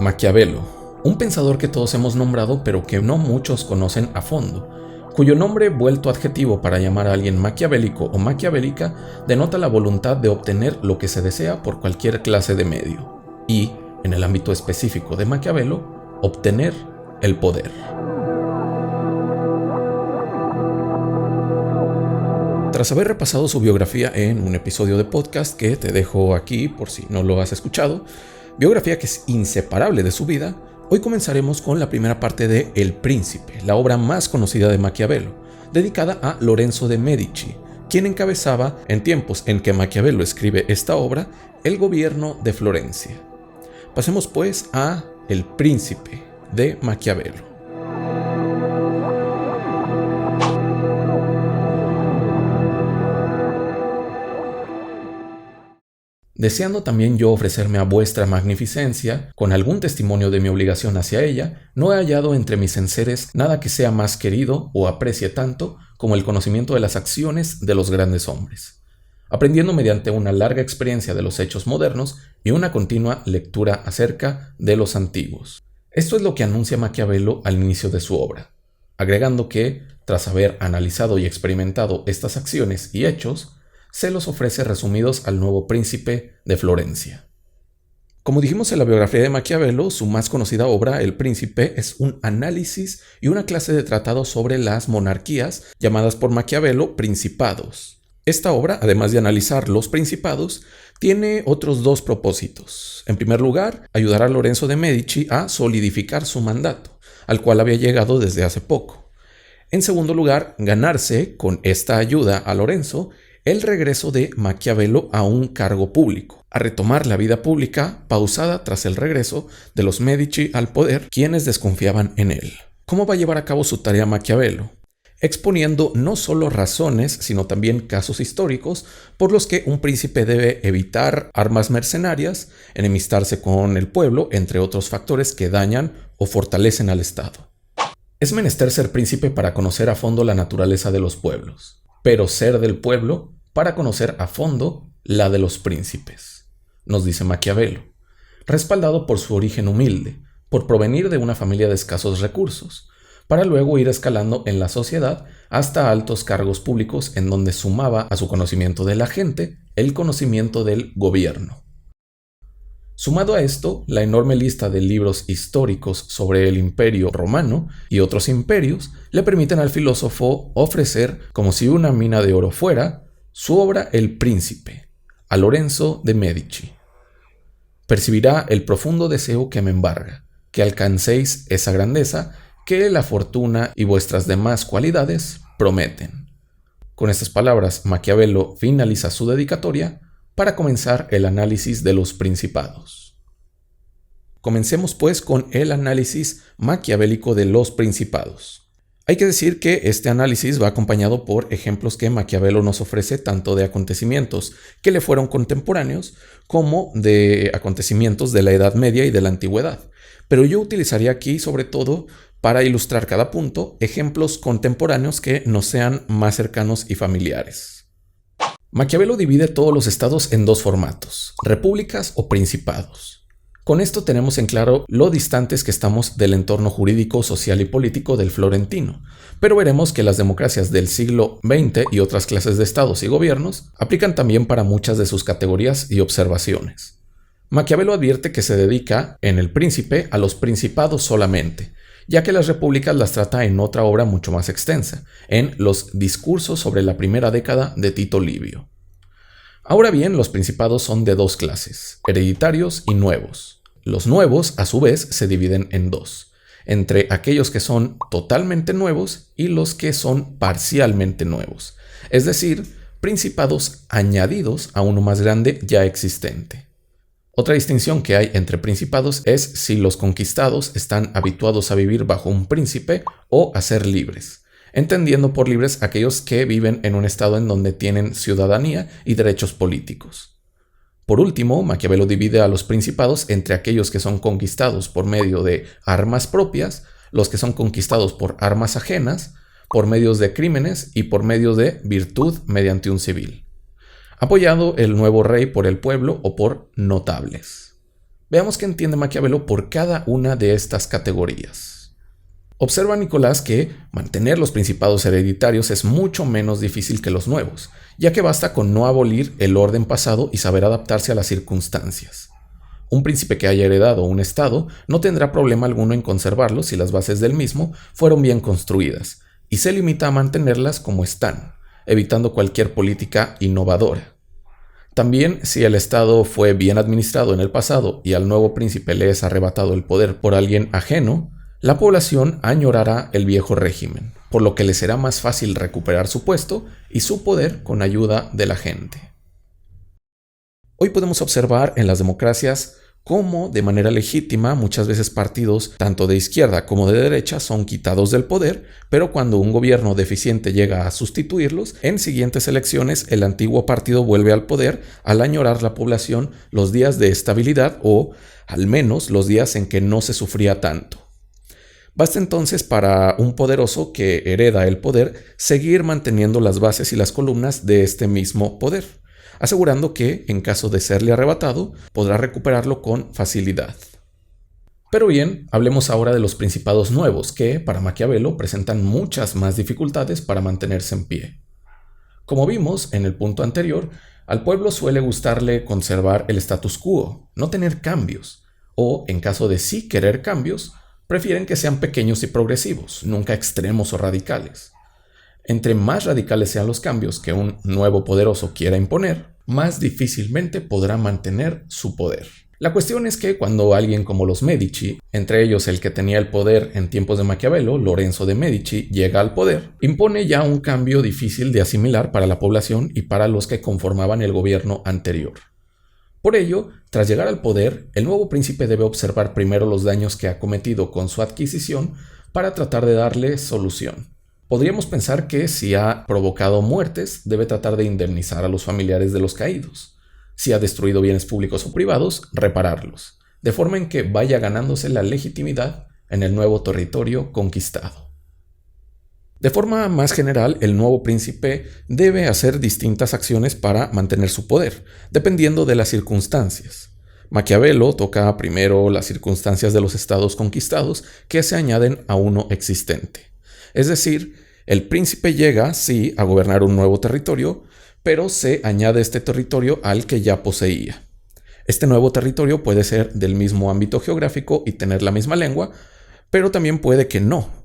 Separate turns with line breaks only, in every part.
Maquiavelo, un pensador que todos hemos nombrado pero que no muchos conocen a fondo, cuyo nombre vuelto adjetivo para llamar a alguien maquiavélico o maquiavélica denota la voluntad de obtener lo que se desea por cualquier clase de medio y, en el ámbito específico de Maquiavelo, obtener el poder. Tras haber repasado su biografía en un episodio de podcast que te dejo aquí por si no lo has escuchado, biografía que es inseparable de su vida, hoy comenzaremos con la primera parte de El Príncipe, la obra más conocida de Maquiavelo, dedicada a Lorenzo de Medici, quien encabezaba, en tiempos en que Maquiavelo escribe esta obra, el gobierno de Florencia. Pasemos pues a El Príncipe de Maquiavelo. Deseando también yo ofrecerme a vuestra magnificencia, con algún testimonio de mi obligación hacia ella, no he hallado entre mis enseres nada que sea más querido o aprecie tanto como el conocimiento de las acciones de los grandes hombres, aprendiendo mediante una larga experiencia de los hechos modernos y una continua lectura acerca de los antiguos. Esto es lo que anuncia Maquiavelo al inicio de su obra, agregando que, tras haber analizado y experimentado estas acciones y hechos, se los ofrece resumidos al nuevo príncipe de Florencia. Como dijimos en la biografía de Maquiavelo, su más conocida obra, El Príncipe, es un análisis y una clase de tratado sobre las monarquías, llamadas por Maquiavelo principados. Esta obra, además de analizar los principados, tiene otros dos propósitos. En primer lugar, ayudar a Lorenzo de Medici a solidificar su mandato, al cual había llegado desde hace poco. En segundo lugar, ganarse, con esta ayuda a Lorenzo, el regreso de Maquiavelo a un cargo público, a retomar la vida pública pausada tras el regreso de los Medici al poder, quienes desconfiaban en él. ¿Cómo va a llevar a cabo su tarea Maquiavelo? Exponiendo no solo razones, sino también casos históricos por los que un príncipe debe evitar armas mercenarias, enemistarse con el pueblo, entre otros factores que dañan o fortalecen al Estado. Es menester ser príncipe para conocer a fondo la naturaleza de los pueblos, pero ser del pueblo para conocer a fondo la de los príncipes, nos dice Maquiavelo, respaldado por su origen humilde, por provenir de una familia de escasos recursos, para luego ir escalando en la sociedad hasta altos cargos públicos en donde sumaba a su conocimiento de la gente el conocimiento del gobierno. Sumado a esto, la enorme lista de libros históricos sobre el Imperio Romano y otros imperios le permiten al filósofo ofrecer, como si una mina de oro fuera, su obra El Príncipe, a Lorenzo de Medici. Percibirá el profundo deseo que me embarga, que alcancéis esa grandeza que la fortuna y vuestras demás cualidades prometen. Con estas palabras, Maquiavelo finaliza su dedicatoria para comenzar el análisis de los principados. Comencemos pues con el análisis maquiavélico de los principados. Hay que decir que este análisis va acompañado por ejemplos que Maquiavelo nos ofrece tanto de acontecimientos que le fueron contemporáneos como de acontecimientos de la Edad Media y de la Antigüedad. Pero yo utilizaría aquí, sobre todo, para ilustrar cada punto, ejemplos contemporáneos que nos sean más cercanos y familiares. Maquiavelo divide todos los estados en dos formatos, repúblicas o principados. Con esto tenemos en claro lo distantes que estamos del entorno jurídico, social y político del florentino, pero veremos que las democracias del siglo XX y otras clases de estados y gobiernos aplican también para muchas de sus categorías y observaciones. Maquiavelo advierte que se dedica, en El Príncipe, a los principados solamente, ya que las repúblicas las trata en otra obra mucho más extensa, en Los discursos sobre la primera década de Tito Livio. Ahora bien, los principados son de dos clases, hereditarios y nuevos. Los nuevos, a su vez, se dividen en dos, entre aquellos que son totalmente nuevos y los que son parcialmente nuevos, es decir, principados añadidos a uno más grande ya existente. Otra distinción que hay entre principados es si los conquistados están habituados a vivir bajo un príncipe o a ser libres, entendiendo por libres aquellos que viven en un estado en donde tienen ciudadanía y derechos políticos. Por último, Maquiavelo divide a los principados entre aquellos que son conquistados por medio de armas propias, los que son conquistados por armas ajenas, por medios de crímenes y por medio de virtud mediante un civil, apoyado el nuevo rey por el pueblo o por notables. Veamos qué entiende Maquiavelo por cada una de estas categorías. Observa Nicolás que mantener los principados hereditarios es mucho menos difícil que los nuevos, ya que basta con no abolir el orden pasado y saber adaptarse a las circunstancias. Un príncipe que haya heredado un estado no tendrá problema alguno en conservarlo si las bases del mismo fueron bien construidas, y se limita a mantenerlas como están, evitando cualquier política innovadora. También, si el estado fue bien administrado en el pasado y al nuevo príncipe le es arrebatado el poder por alguien ajeno, la población añorará el viejo régimen, por lo que le será más fácil recuperar su puesto y su poder con ayuda de la gente. Hoy podemos observar en las democracias cómo, de manera legítima, muchas veces partidos tanto de izquierda como de derecha son quitados del poder, pero cuando un gobierno deficiente llega a sustituirlos, en siguientes elecciones el antiguo partido vuelve al poder al añorar la población los días de estabilidad o, al menos, los días en que no se sufría tanto. Basta entonces para un poderoso que hereda el poder seguir manteniendo las bases y las columnas de este mismo poder, asegurando que, en caso de serle arrebatado, podrá recuperarlo con facilidad. Pero bien, hablemos ahora de los principados nuevos, que, para Maquiavelo, presentan muchas más dificultades para mantenerse en pie. Como vimos en el punto anterior, al pueblo suele gustarle conservar el status quo, no tener cambios, o, en caso de sí querer cambios, prefieren que sean pequeños y progresivos, nunca extremos o radicales. Entre más radicales sean los cambios que un nuevo poderoso quiera imponer, más difícilmente podrá mantener su poder. La cuestión es que cuando alguien como los Medici, entre ellos el que tenía el poder en tiempos de Maquiavelo, Lorenzo de Medici, llega al poder, impone ya un cambio difícil de asimilar para la población y para los que conformaban el gobierno anterior. Por ello, tras llegar al poder, el nuevo príncipe debe observar primero los daños que ha cometido con su adquisición para tratar de darle solución. Podríamos pensar que si ha provocado muertes, debe tratar de indemnizar a los familiares de los caídos. Si ha destruido bienes públicos o privados, repararlos, de forma en que vaya ganándose la legitimidad en el nuevo territorio conquistado. De forma más general, el nuevo príncipe debe hacer distintas acciones para mantener su poder, dependiendo de las circunstancias. Maquiavelo toca primero las circunstancias de los estados conquistados que se añaden a uno existente. Es decir, el príncipe llega, sí, a gobernar un nuevo territorio, pero se añade este territorio al que ya poseía. Este nuevo territorio puede ser del mismo ámbito geográfico y tener la misma lengua, pero también puede que no.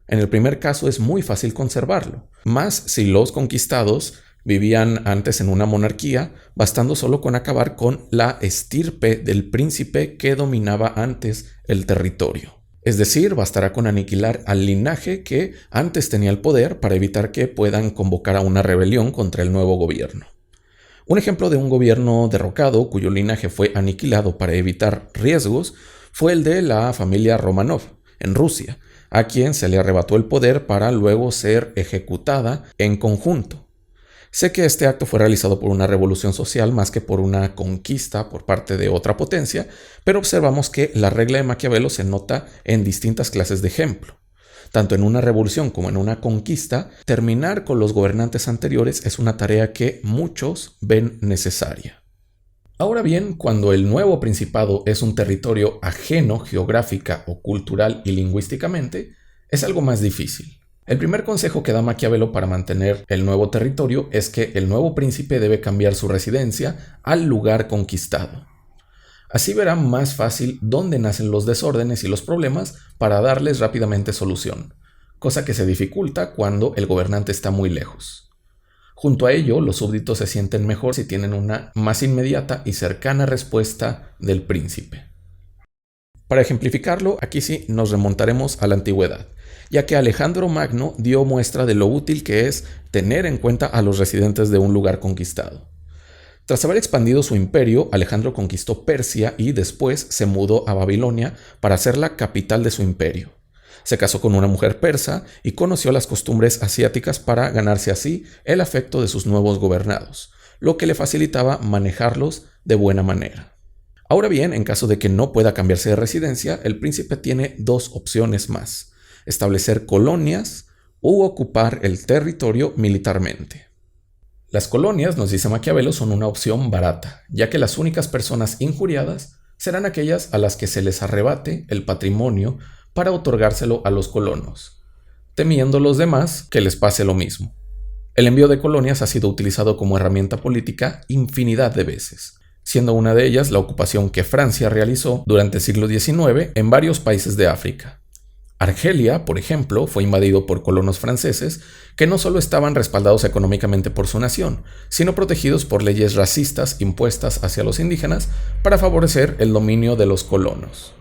En el primer caso es muy fácil conservarlo, más si los conquistados vivían antes en una monarquía, bastando solo con acabar con la estirpe del príncipe que dominaba antes el territorio. Es decir, bastará con aniquilar al linaje que antes tenía el poder para evitar que puedan convocar a una rebelión contra el nuevo gobierno. Un ejemplo de un gobierno derrocado cuyo linaje fue aniquilado para evitar riesgos fue el de la familia Romanov en Rusia, a quien se le arrebató el poder para luego ser ejecutada en conjunto. Sé que este acto fue realizado por una revolución social más que por una conquista por parte de otra potencia, pero observamos que la regla de Maquiavelo se nota en distintas clases de ejemplo. Tanto en una revolución como en una conquista, terminar con los gobernantes anteriores es una tarea que muchos ven necesaria. Ahora bien, cuando el nuevo principado es un territorio ajeno geográfica o cultural y lingüísticamente, es algo más difícil. El primer consejo que da Maquiavelo para mantener el nuevo territorio es que el nuevo príncipe debe cambiar su residencia al lugar conquistado. Así verá más fácil dónde nacen los desórdenes y los problemas para darles rápidamente solución, cosa que se dificulta cuando el gobernante está muy lejos. Junto a ello, los súbditos se sienten mejor si tienen una más inmediata y cercana respuesta del príncipe. Para ejemplificarlo, aquí sí nos remontaremos a la antigüedad, ya que Alejandro Magno dio muestra de lo útil que es tener en cuenta a los residentes de un lugar conquistado. Tras haber expandido su imperio, Alejandro conquistó Persia y después se mudó a Babilonia para ser la capital de su imperio. Se casó con una mujer persa y conoció las costumbres asiáticas para ganarse así el afecto de sus nuevos gobernados, lo que le facilitaba manejarlos de buena manera. Ahora bien, en caso de que no pueda cambiarse de residencia, el príncipe tiene dos opciones más: establecer colonias u ocupar el territorio militarmente. Las colonias, nos dice Maquiavelo, son una opción barata, ya que las únicas personas injuriadas serán aquellas a las que se les arrebate el patrimonio para otorgárselo a los colonos, temiendo los demás que les pase lo mismo. El envío de colonias ha sido utilizado como herramienta política infinidad de veces, siendo una de ellas la ocupación que Francia realizó durante el siglo XIX en varios países de África. Argelia, por ejemplo, fue invadido por colonos franceses que no solo estaban respaldados económicamente por su nación, sino protegidos por leyes racistas impuestas hacia los indígenas para favorecer el dominio de los colonos.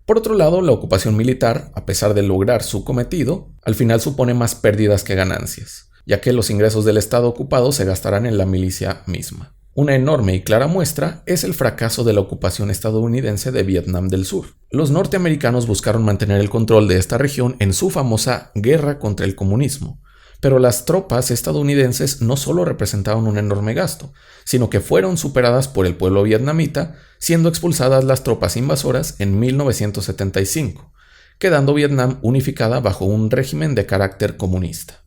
Por otro lado, la ocupación militar, a pesar de lograr su cometido, al final supone más pérdidas que ganancias, ya que los ingresos del Estado ocupado se gastarán en la milicia misma. Una enorme y clara muestra es el fracaso de la ocupación estadounidense de Vietnam del Sur. Los norteamericanos buscaron mantener el control de esta región en su famosa guerra contra el comunismo, pero las tropas estadounidenses no solo representaban un enorme gasto, sino que fueron superadas por el pueblo vietnamita, siendo expulsadas las tropas invasoras en 1975, quedando Vietnam unificada bajo un régimen de carácter comunista.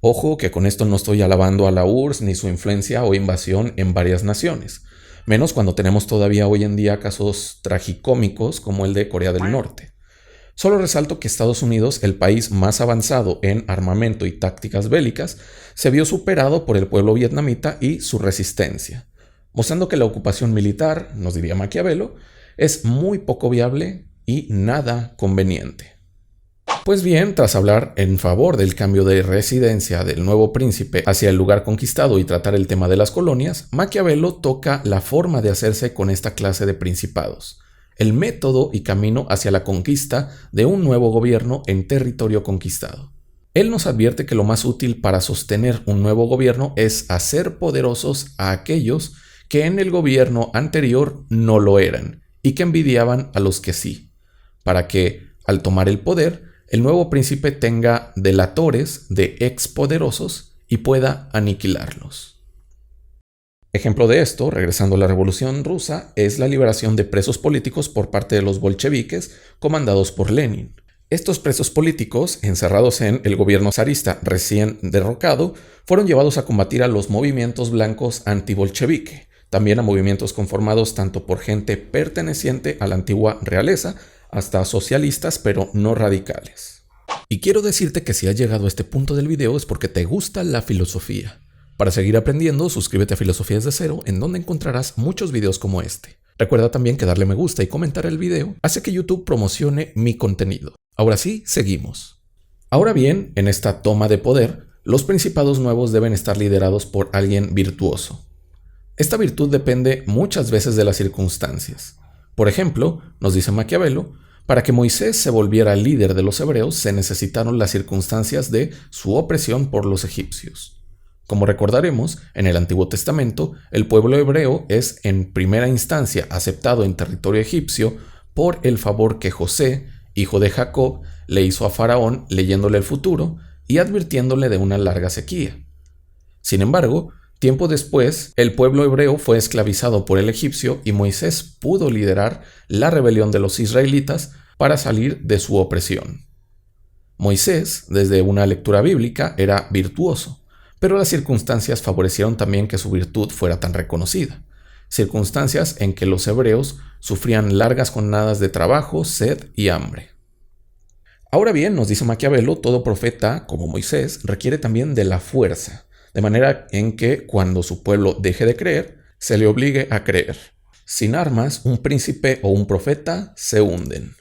Ojo que con esto no estoy alabando a la URSS ni su influencia o invasión en varias naciones, menos cuando tenemos todavía hoy en día casos tragicómicos como el de Corea del Norte. Solo resalto que Estados Unidos, el país más avanzado en armamento y tácticas bélicas, se vio superado por el pueblo vietnamita y su resistencia, mostrando que la ocupación militar, nos diría Maquiavelo, es muy poco viable y nada conveniente. Pues bien, tras hablar en favor del cambio de residencia del nuevo príncipe hacia el lugar conquistado y tratar el tema de las colonias, Maquiavelo toca la forma de hacerse con esta clase de principados, el método y camino hacia la conquista de un nuevo gobierno en territorio conquistado. Él nos advierte que lo más útil para sostener un nuevo gobierno es hacer poderosos a aquellos que en el gobierno anterior no lo eran y que envidiaban a los que sí, para que, al tomar el poder, el nuevo príncipe tenga delatores de expoderosos y pueda aniquilarlos. Ejemplo de esto, regresando a la Revolución Rusa, es la liberación de presos políticos por parte de los bolcheviques comandados por Lenin. Estos presos políticos, encerrados en el gobierno zarista recién derrocado, fueron llevados a combatir a los movimientos blancos antibolchevique, también a movimientos conformados tanto por gente perteneciente a la antigua realeza, hasta socialistas pero no radicales. Y quiero decirte que si has llegado a este punto del video es porque te gusta la filosofía. Para seguir aprendiendo, suscríbete a Filosofía desde Cero, en donde encontrarás muchos videos como este. Recuerda también que darle me gusta y comentar el video hace que YouTube promocione mi contenido. Ahora sí, seguimos. Ahora bien, en esta toma de poder, los principados nuevos deben estar liderados por alguien virtuoso. Esta virtud depende muchas veces de las circunstancias. Por ejemplo, nos dice Maquiavelo, para que Moisés se volviera líder de los hebreos se necesitaron las circunstancias de su opresión por los egipcios. Como recordaremos, en el Antiguo Testamento, el pueblo hebreo es en primera instancia aceptado en territorio egipcio por el favor que José, hijo de Jacob, le hizo a Faraón leyéndole el futuro y advirtiéndole de una larga sequía. Sin embargo, tiempo después, el pueblo hebreo fue esclavizado por el egipcio y Moisés pudo liderar la rebelión de los israelitas para salir de su opresión. Moisés, desde una lectura bíblica, era virtuoso, pero las circunstancias favorecieron también que su virtud fuera tan reconocida. Circunstancias en que los hebreos sufrían largas jornadas de trabajo, sed y hambre. Ahora bien, nos dice Maquiavelo, todo profeta, como Moisés, requiere también de la fuerza, de manera en que, cuando su pueblo deje de creer, se le obligue a creer. Sin armas, un príncipe o un profeta se hunden.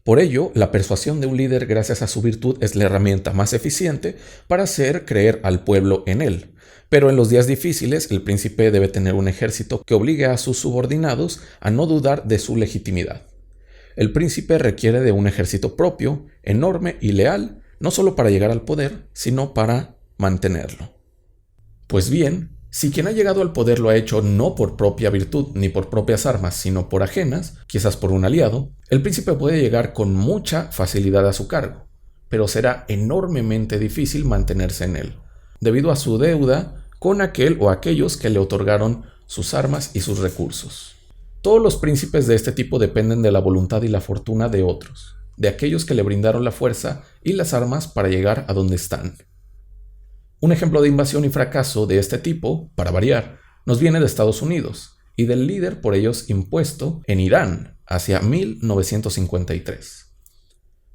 Por ello, la persuasión de un líder gracias a su virtud es la herramienta más eficiente para hacer creer al pueblo en él. Pero en los días difíciles, el príncipe debe tener un ejército que obligue a sus subordinados a no dudar de su legitimidad. El príncipe requiere de un ejército propio, enorme y leal, no solo para llegar al poder, sino para mantenerlo. Pues bien, si quien ha llegado al poder lo ha hecho no por propia virtud ni por propias armas, sino por ajenas, quizás por un aliado, el príncipe puede llegar con mucha facilidad a su cargo, pero será enormemente difícil mantenerse en él, debido a su deuda con aquel o aquellos que le otorgaron sus armas y sus recursos. Todos los príncipes de este tipo dependen de la voluntad y la fortuna de otros, de aquellos que le brindaron la fuerza y las armas para llegar a donde están. Un ejemplo de invasión y fracaso de este tipo, para variar, nos viene de Estados Unidos y del líder por ellos impuesto en Irán hacia 1953.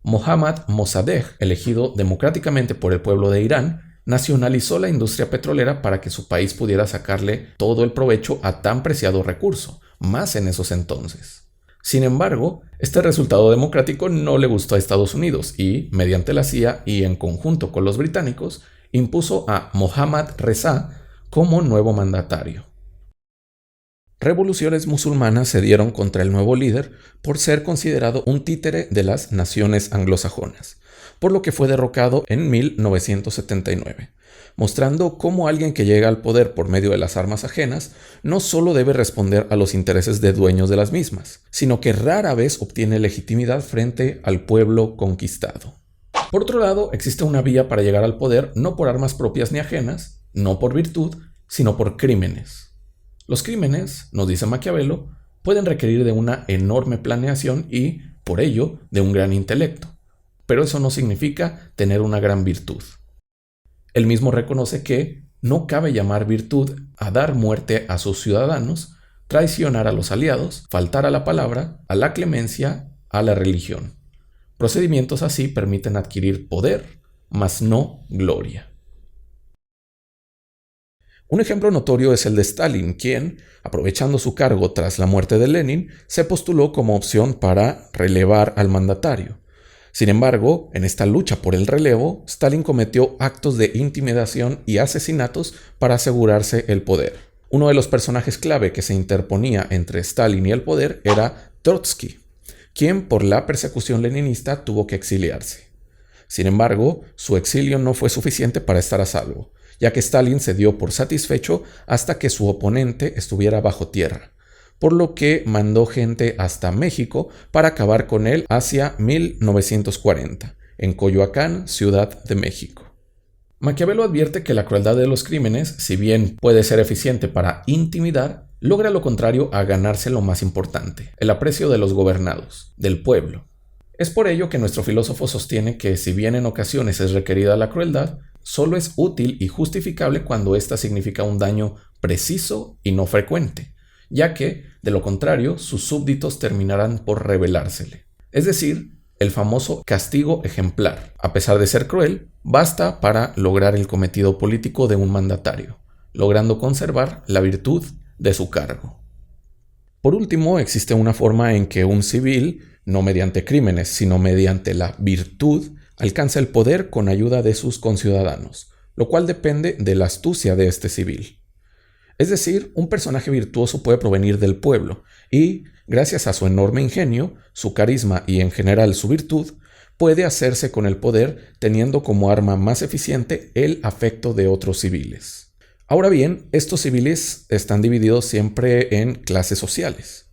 Mohammad Mossadegh, elegido democráticamente por el pueblo de Irán, nacionalizó la industria petrolera para que su país pudiera sacarle todo el provecho a tan preciado recurso, más en esos entonces. Sin embargo, este resultado democrático no le gustó a Estados Unidos y, mediante la CIA y en conjunto con los británicos, impuso a Mohammad Reza como nuevo mandatario. Revoluciones musulmanas se dieron contra el nuevo líder por ser considerado un títere de las naciones anglosajonas, por lo que fue derrocado en 1979, mostrando cómo alguien que llega al poder por medio de las armas ajenas no solo debe responder a los intereses de dueños de las mismas, sino que rara vez obtiene legitimidad frente al pueblo conquistado. Por otro lado, existe una vía para llegar al poder no por armas propias ni ajenas, no por virtud, sino por crímenes. Los crímenes, nos dice Maquiavelo, pueden requerir de una enorme planeación y, por ello, de un gran intelecto. Pero eso no significa tener una gran virtud. Él mismo reconoce que no cabe llamar virtud a dar muerte a sus ciudadanos, traicionar a los aliados, faltar a la palabra, a la clemencia, a la religión. Procedimientos así permiten adquirir poder, mas no gloria. Un ejemplo notorio es el de Stalin, quien, aprovechando su cargo tras la muerte de Lenin, se postuló como opción para relevar al mandatario. Sin embargo, en esta lucha por el relevo, Stalin cometió actos de intimidación y asesinatos para asegurarse el poder. Uno de los personajes clave que se interponía entre Stalin y el poder era Trotsky, quien por la persecución leninista tuvo que exiliarse. Sin embargo, su exilio no fue suficiente para estar a salvo, ya que Stalin se dio por satisfecho hasta que su oponente estuviera bajo tierra, por lo que mandó gente hasta México para acabar con él hacia 1940, en Coyoacán, Ciudad de México. Maquiavelo advierte que la crueldad de los crímenes, si bien puede ser eficiente para intimidar, logra lo contrario a ganarse lo más importante, el aprecio de los gobernados, del pueblo. Es por ello que nuestro filósofo sostiene que si bien en ocasiones es requerida la crueldad, solo es útil y justificable cuando ésta significa un daño preciso y no frecuente, ya que, de lo contrario, sus súbditos terminarán por rebelársele. Es decir, el famoso castigo ejemplar, a pesar de ser cruel, basta para lograr el cometido político de un mandatario, logrando conservar la virtud de su cargo. Por último, existe una forma en que un civil, no mediante crímenes, sino mediante la virtud, alcanza el poder con ayuda de sus conciudadanos, lo cual depende de la astucia de este civil. Es decir, un personaje virtuoso puede provenir del pueblo y, gracias a su enorme ingenio, su carisma y en general su virtud, puede hacerse con el poder teniendo como arma más eficiente el afecto de otros civiles. Ahora bien, estos civiles están divididos siempre en clases sociales.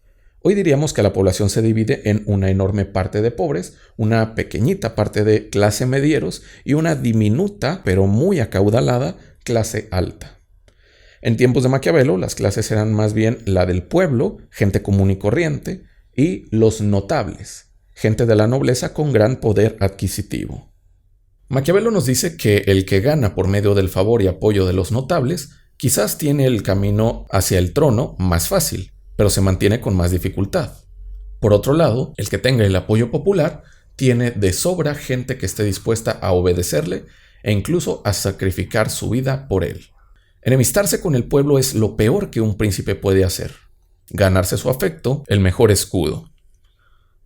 Hoy diríamos que la población se divide en una enorme parte de pobres, una pequeñita parte de clase medieros y una diminuta, pero muy acaudalada, clase alta. En tiempos de Maquiavelo, las clases eran más bien la del pueblo, gente común y corriente, y los notables, gente de la nobleza con gran poder adquisitivo. Maquiavelo nos dice que el que gana por medio del favor y apoyo de los notables quizás tiene el camino hacia el trono más fácil, pero se mantiene con más dificultad. Por otro lado, el que tenga el apoyo popular tiene de sobra gente que esté dispuesta a obedecerle e incluso a sacrificar su vida por él. Enemistarse con el pueblo es lo peor que un príncipe puede hacer. Ganarse su afecto, el mejor escudo.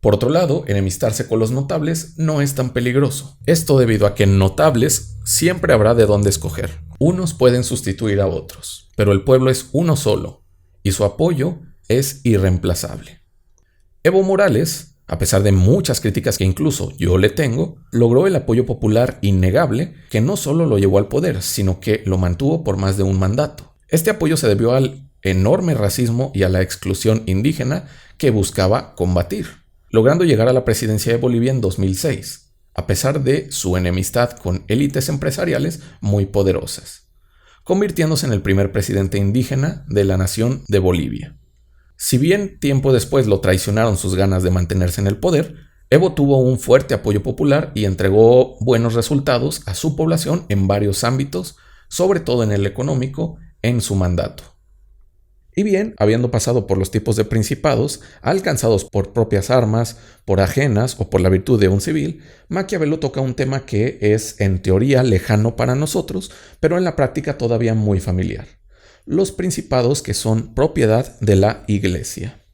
Por otro lado, enemistarse con los notables no es tan peligroso. Esto debido a que en notables siempre habrá de dónde escoger. Unos pueden sustituir a otros, pero el pueblo es uno solo, y su apoyo es irreemplazable. Evo Morales, a pesar de muchas críticas que incluso yo le tengo, logró el apoyo popular innegable que no solo lo llevó al poder, sino que lo mantuvo por más de un mandato. Este apoyo se debió al enorme racismo y a la exclusión indígena que buscaba combatir, logrando llegar a la presidencia de Bolivia en 2006, a pesar de su enemistad con élites empresariales muy poderosas. convirtiéndose en el primer presidente indígena de la nación de Bolivia. Si bien tiempo después lo traicionaron sus ganas de mantenerse en el poder, Evo tuvo un fuerte apoyo popular y entregó buenos resultados a su población en varios ámbitos, sobre todo en el económico, en su mandato. Y bien, habiendo pasado por los tipos de principados, alcanzados por propias armas, por ajenas o por la virtud de un civil, Maquiavelo toca un tema que es en teoría lejano para nosotros, pero en la práctica todavía muy familiar: los principados que son propiedad de la Iglesia.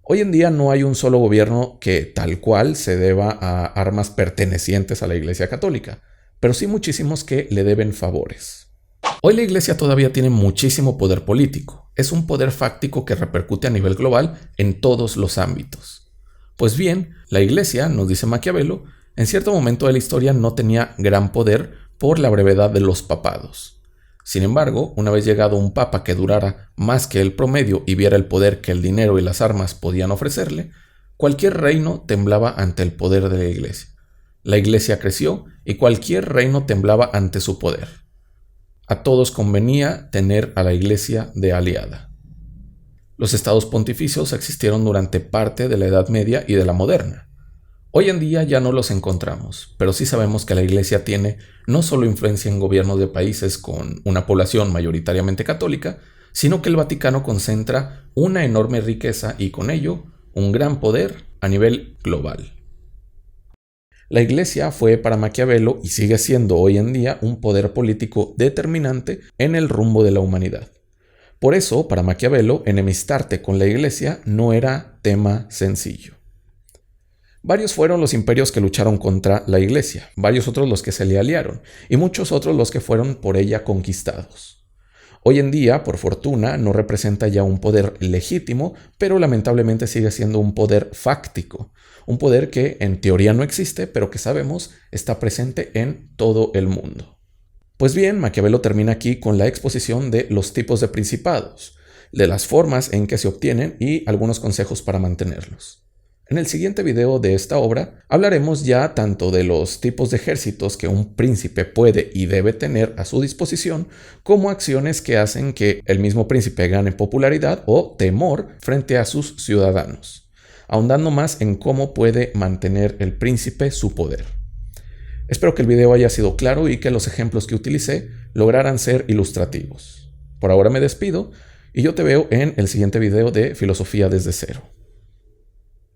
Hoy en día no hay un solo gobierno que tal cual se deba a armas pertenecientes a la Iglesia Católica, pero sí muchísimos que le deben favores. Hoy la Iglesia todavía tiene muchísimo poder político. Es un poder fáctico que repercute a nivel global en todos los ámbitos. Pues bien, la Iglesia, nos dice Maquiavelo, en cierto momento de la historia no tenía gran poder por la brevedad de los papados. Sin embargo, una vez llegado un papa que durara más que el promedio y viera el poder que el dinero y las armas podían ofrecerle, cualquier reino temblaba ante el poder de la Iglesia. La Iglesia creció y cualquier reino temblaba ante su poder. A todos convenía tener a la Iglesia de aliada. Los estados pontificios existieron durante parte de la Edad Media y de la moderna. Hoy en día ya no los encontramos, pero sí sabemos que la Iglesia tiene no solo influencia en gobiernos de países con una población mayoritariamente católica, sino que el Vaticano concentra una enorme riqueza y con ello un gran poder a nivel global. La Iglesia fue para Maquiavelo y sigue siendo hoy en día un poder político determinante en el rumbo de la humanidad. Por eso, para Maquiavelo, enemistarte con la Iglesia no era tema sencillo. Varios fueron los imperios que lucharon contra la Iglesia, varios otros los que se le aliaron y muchos otros los que fueron por ella conquistados. Hoy en día, por fortuna, no representa ya un poder legítimo, pero lamentablemente sigue siendo un poder fáctico, un poder que en teoría no existe, pero que sabemos está presente en todo el mundo. Pues bien, Maquiavelo termina aquí con la exposición de los tipos de principados, de las formas en que se obtienen y algunos consejos para mantenerlos. En el siguiente video de esta obra hablaremos ya tanto de los tipos de ejércitos que un príncipe puede y debe tener a su disposición, como acciones que hacen que el mismo príncipe gane popularidad o temor frente a sus ciudadanos, ahondando más en cómo puede mantener el príncipe su poder. Espero que el video haya sido claro y que los ejemplos que utilicé lograran ser ilustrativos. Por ahora me despido y yo te veo en el siguiente video de Filosofía desde cero.